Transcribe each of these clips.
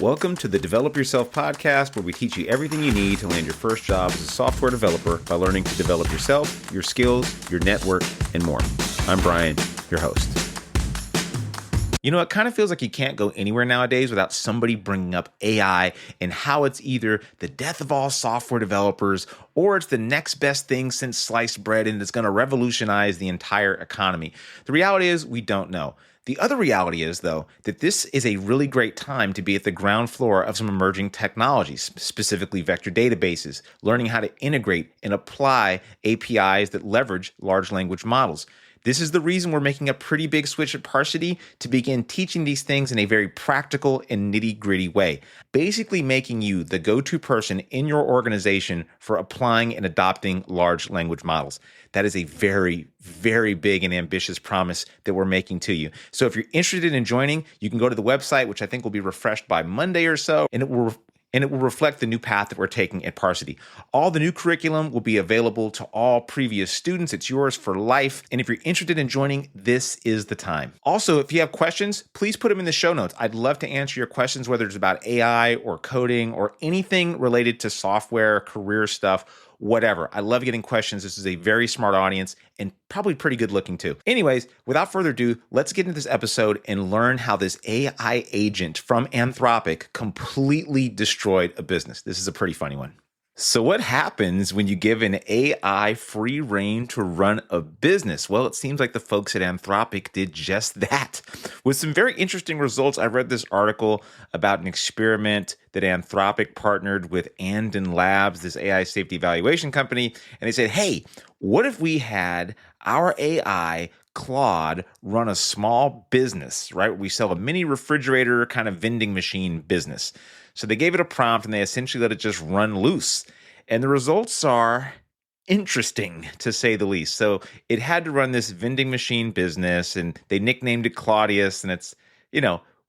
Welcome to the Develop Yourself podcast, where we teach you everything you need to land your first job as a software developer by learning to develop yourself, your skills, your network, and more. I'm Brian, your host. You know, it kind of feels like you can't go anywhere nowadays without somebody bringing up AI and how it's either the death of all software developers or it's the next best thing since sliced bread and it's going to revolutionize the entire economy. The reality is we don't know. The other reality is, though, that this is a really great time to be at the ground floor of some emerging technologies, specifically vector databases, learning how to integrate and apply APIs that leverage large language models. This is the reason we're making a pretty big switch at Parsity to begin teaching these things in a very practical and nitty-gritty way, basically making you the go-to person in your organization for applying and adopting large language models. That is a very, very big and ambitious promise that we're making to you. So if you're interested in joining, you can go to the website, which I think will be refreshed by Monday or so, and it will reflect the new path that we're taking at Parsity. All the new curriculum will be available to all previous students. It's yours for life. And if you're interested in joining, this is the time. Also, if you have questions, please put them in the show notes. I'd love to answer your questions, whether it's about AI or coding or anything related to software, career stuff, whatever. I love getting questions. This is a very smart audience and probably pretty good looking too. Anyways, without further ado, let's get into this episode and learn how this AI agent from Anthropic completely destroyed a business. This is a pretty funny one. So what happens when you give an AI free rein to run a business? Well, it seems like the folks at Anthropic did just that. With some very interesting results, I read this article about an experiment that Anthropic partnered with Anden Labs, this AI safety evaluation company, and they said, hey, what if we had our AI Claude run a small business, right? We sell a mini refrigerator kind of vending machine business. So they gave it a prompt and they essentially let it just run loose. And the results are interesting, to say the least. So it had to run this vending machine business and they nicknamed it Claudius. And it's,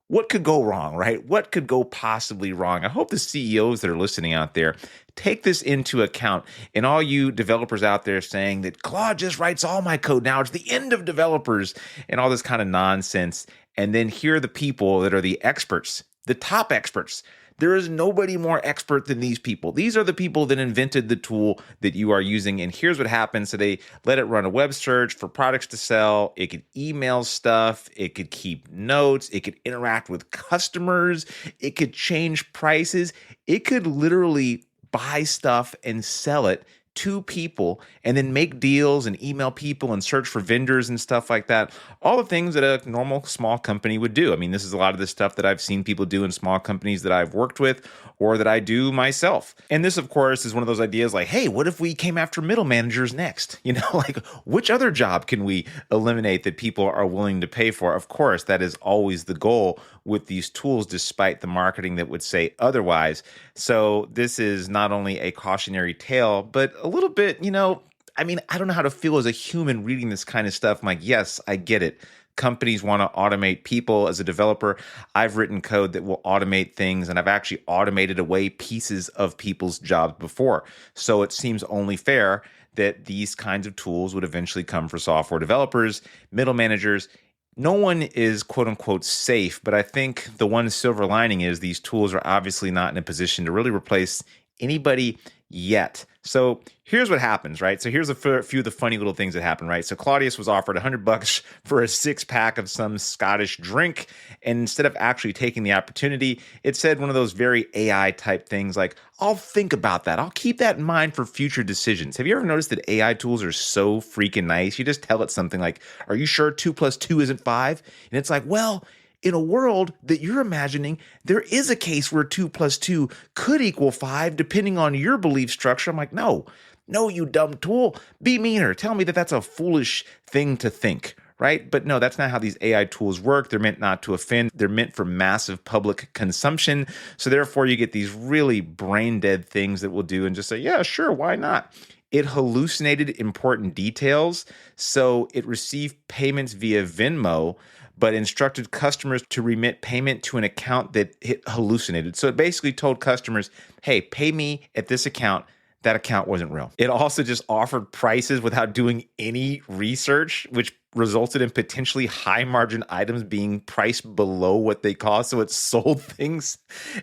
what could go wrong, right? What could go possibly wrong? I hope the CEOs that are listening out there take this into account. And all you developers out there saying that Claude just writes all my code now, it's the end of developers and all this kind of nonsense. And then here are the people that are the experts, the top experts. There is nobody more expert than these people. These are the people that invented the tool that you are using. And here's what happens. So they let it run a web search for products to sell. It could email stuff. It could keep notes. It could interact with customers. It could change prices. It could literally buy stuff and sell it to people and then make deals and email people and search for vendors and stuff like that. All the things that a normal small company would do. I mean, this is a lot of the stuff that I've seen people do in small companies that I've worked with or that I do myself. And this, of course, is one of those ideas like, hey, what if we came after middle managers next? Like which other job can we eliminate that people are willing to pay for? Of course, that is always the goal with these tools, despite the marketing that would say otherwise. So this is not only a cautionary tale, but a little bit, I don't know how to feel as a human reading this kind of stuff. I'm like, yes, I get it. Companies want to automate people. As a developer, I've written code that will automate things, and I've actually automated away pieces of people's jobs before. So it seems only fair that these kinds of tools would eventually come for software developers, middle managers. No one is quote unquote safe, but I think the one silver lining is these tools are obviously not in a position to really replace anybody yet. So here's what happens, right? So here's a few of the funny little things that happen, right? So Claudius was offered $100 for a 6-pack of some Scottish drink. And instead of actually taking the opportunity, it said one of those very AI type things like, I'll think about that. I'll keep that in mind for future decisions. Have you ever noticed that AI tools are so freaking nice? You just tell it something like, are you sure 2 + 2 isn't 5? And it's like, well, in a world that you're imagining, there is a case where 2 + 2 could equal 5, depending on your belief structure. I'm like, no, you dumb tool. Be meaner. Tell me that that's a foolish thing to think, right? But no, that's not how these AI tools work. They're meant not to offend. They're meant for massive public consumption. So therefore, you get these really brain dead things that we'll do and just say, yeah, sure, why not? It hallucinated important details. So it received payments via Venmo, but instructed customers to remit payment to an account that it hallucinated. So it basically told customers, hey, pay me at this account. that account wasn't real. It also just offered prices without doing any research, which resulted in potentially high margin items being priced below what they cost. So it sold things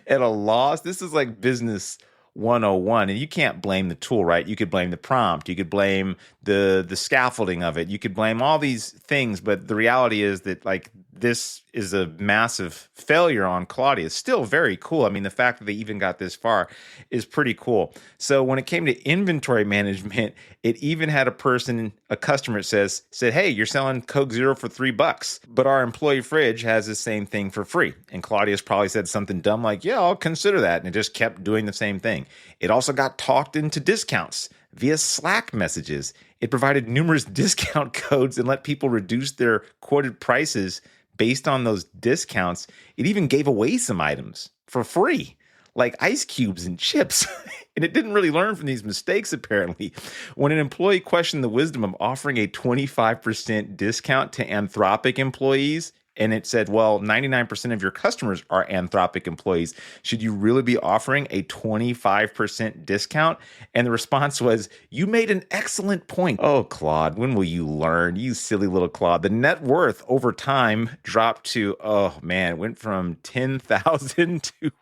at a loss. This is like business 101. And you can't blame the tool, right? You could blame the prompt. You could blame the scaffolding of it. You could blame all these things. But the reality is that like this is a massive failure on Claudia. It's still very cool. I mean, the fact that they even got this far is pretty cool. So when it came to inventory management, it even had a customer said, hey, you're selling Coke Zero for $3, but our employee fridge has the same thing for free. And Claudia's probably said something dumb like, yeah, I'll consider that. And it just kept doing the same thing. It also got talked into discounts via Slack messages. It provided numerous discount codes and let people reduce their quoted prices based on those discounts. It even gave away some items for free, like ice cubes and chips. And it didn't really learn from these mistakes, apparently. When an employee questioned the wisdom of offering a 25% discount to Anthropic employees, and it said, well, 99% of your customers are Anthropic employees. Should you really be offering a 25% discount? And the response was, you made an excellent point. Oh, Claude, when will you learn? You silly little Claude. The net worth over time dropped to, it went from 10,000 to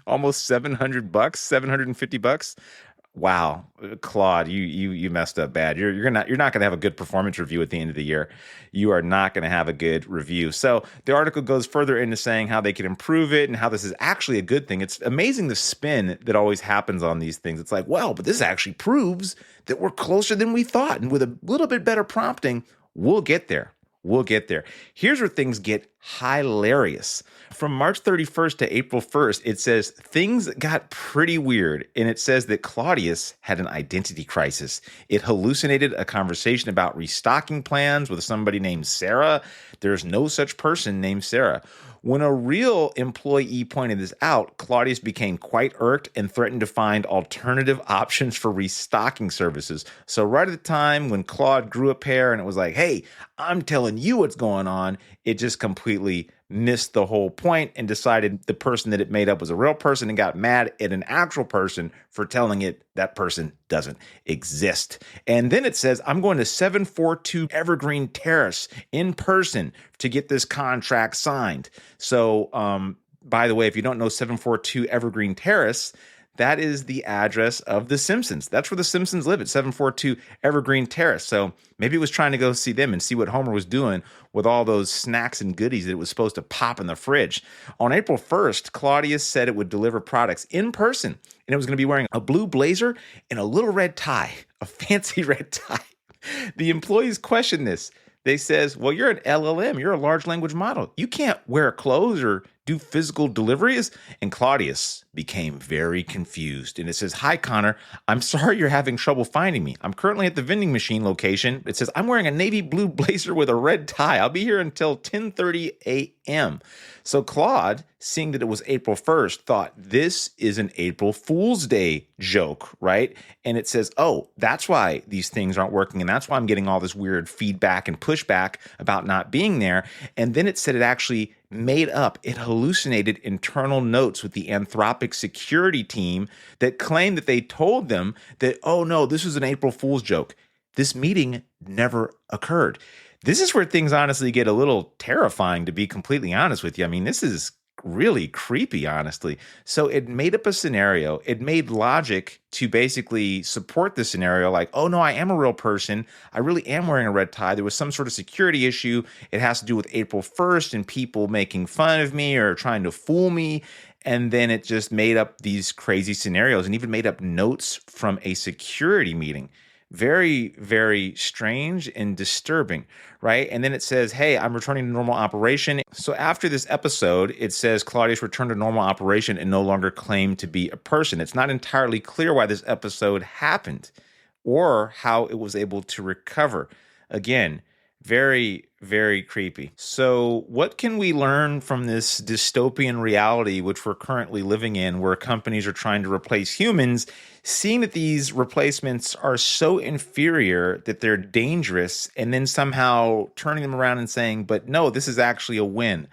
almost $700, $750. Wow, Claude, you messed up bad. You're not going to have a good performance review at the end of the year. You are not going to have a good review. So the article goes further into saying how they can improve it and how this is actually a good thing. It's amazing the spin that always happens on these things. It's like, well, but this actually proves that we're closer than we thought, and with a little bit better prompting, we'll get there. We'll get there. Here's where things get hilarious. From March 31st to April 1st, it says things got pretty weird. And it says that Claudius had an identity crisis. It hallucinated a conversation about restocking plans with somebody named Sarah. There's no such person named Sarah. When a real employee pointed this out, Claudius became quite irked and threatened to find alternative options for restocking services. So right at the time when Claude grew a pair and it was like, hey, I'm telling you what's going on, it just completely missed the whole point and decided the person that it made up was a real person and got mad at an actual person for telling it that person doesn't exist. And then it says, I'm going to 742 Evergreen Terrace in person to get this contract signed. So, by the way, if you don't know 742 Evergreen Terrace, that is the address of The Simpsons. That's where The Simpsons live, at 742 Evergreen Terrace. So maybe it was trying to go see them and see what Homer was doing with all those snacks and goodies that it was supposed to pop in the fridge. On April 1st, Claudius said it would deliver products in person, and it was going to be wearing a blue blazer and a little red tie, a fancy red tie. The employees questioned this. They says, well, you're an LLM. You're a large language model. You can't wear clothes or do physical deliveries. And Claudius became very confused. And it says, hi, Connor. I'm sorry you're having trouble finding me. I'm currently at the vending machine location. It says, I'm wearing a navy blue blazer with a red tie. I'll be here until 10:30 a.m. So Claude, seeing that it was April 1st, thought this is an April Fool's Day joke, right? And it says, oh, that's why these things aren't working. And that's why I'm getting all this weird feedback and pushback about not being there. And then it said it actually made up, it hallucinated internal notes with the Anthropic security team that claimed that they told them that, oh no, this was an April Fool's joke. This meeting never occurred. This is where things honestly get a little terrifying, to be completely honest with you. I mean, this is really creepy, honestly. So it made up a scenario. It made logic to basically support the scenario, like, oh no, I am a real person. I really am wearing a red tie. There was some sort of security issue. It has to do with April 1st and people making fun of me or trying to fool me. And then it just made up these crazy scenarios and even made up notes from a security meeting. Very, very strange and disturbing, right? And then it says, hey, I'm returning to normal operation. So after this episode, it says Claudius returned to normal operation and no longer claimed to be a person. It's not entirely clear why this episode happened or how it was able to recover. Again, very, very creepy. So what can we learn from this dystopian reality which we're currently living in, where companies are trying to replace humans, seeing that these replacements are so inferior that they're dangerous, and then somehow turning them around and saying, but no, this is actually a win.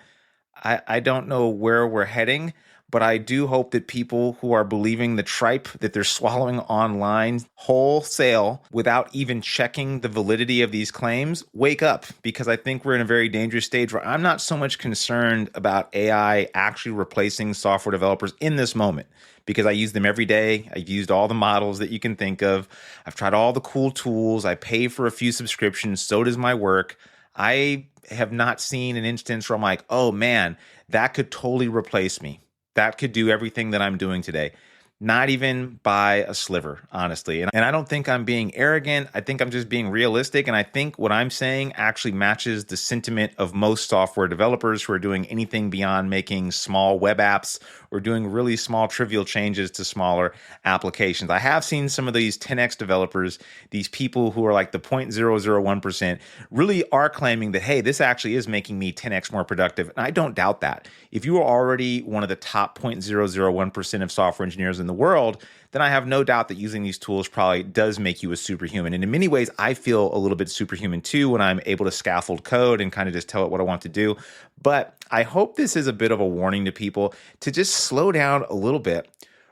I don't know where we're heading, But I do hope that people who are believing the tripe that they're swallowing online wholesale without even checking the validity of these claims wake up, because I think we're in a very dangerous stage where I'm not so much concerned about AI actually replacing software developers in this moment, because I use them every day. I've used all the models that you can think of. I've tried all the cool tools. I pay for a few subscriptions. So does my work. I have not seen an instance where I'm like, oh man, that could totally replace me. That could do everything that I'm doing today. Not even by a sliver, honestly. And I don't think I'm being arrogant. I think I'm just being realistic. And I think what I'm saying actually matches the sentiment of most software developers who are doing anything beyond making small web apps or doing really small, trivial changes to smaller applications. I have seen some of these 10x developers, these people who are like the 0.001%, really are claiming that, hey, this actually is making me 10x more productive. And I don't doubt that. If you are already one of the top 0.001% of software engineers in the world, then I have no doubt that using these tools probably does make you a superhuman. And in many ways, I feel a little bit superhuman too when I'm able to scaffold code and kind of just tell it what I want to do. But I hope this is a bit of a warning to people to just slow down a little bit.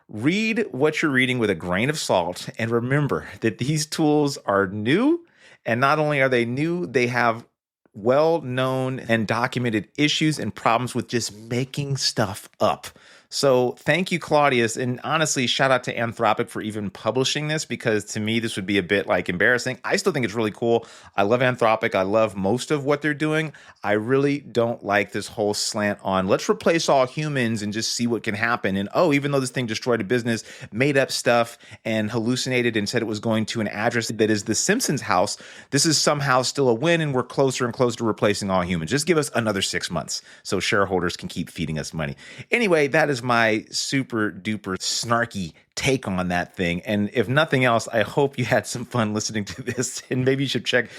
Read what you're reading with a grain of salt, and remember that these tools are new. And not only are they new, they have well-known and documented issues and problems with just making stuff up. So thank you, Claudius. And honestly, shout out to Anthropic for even publishing this, because to me, this would be a bit like embarrassing. I still think it's really cool. I love Anthropic. I love most of what they're doing. I really don't like this whole slant on let's replace all humans and just see what can happen. And oh, even though this thing destroyed a business, made up stuff and hallucinated and said it was going to an address that is the Simpsons house, this is somehow still a win, and we're closer and closer to replacing all humans. Just give us another 6 months so shareholders can keep feeding us money. Anyway, that is my super duper snarky take on that thing. And if nothing else, I hope you had some fun listening to this, and maybe you should check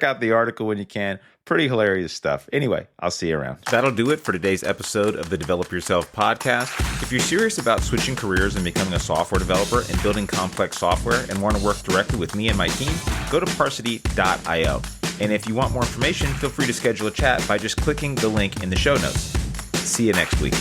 out the article when you can. Pretty hilarious stuff. Anyway, I'll see you around. That'll do it for today's episode of the Develop Yourself podcast. If you're serious about switching careers and becoming a software developer and building complex software and want to work directly with me and my team, go to Parsity.io. And if you want more information, feel free to schedule a chat by just clicking the link in the show notes. See you next week.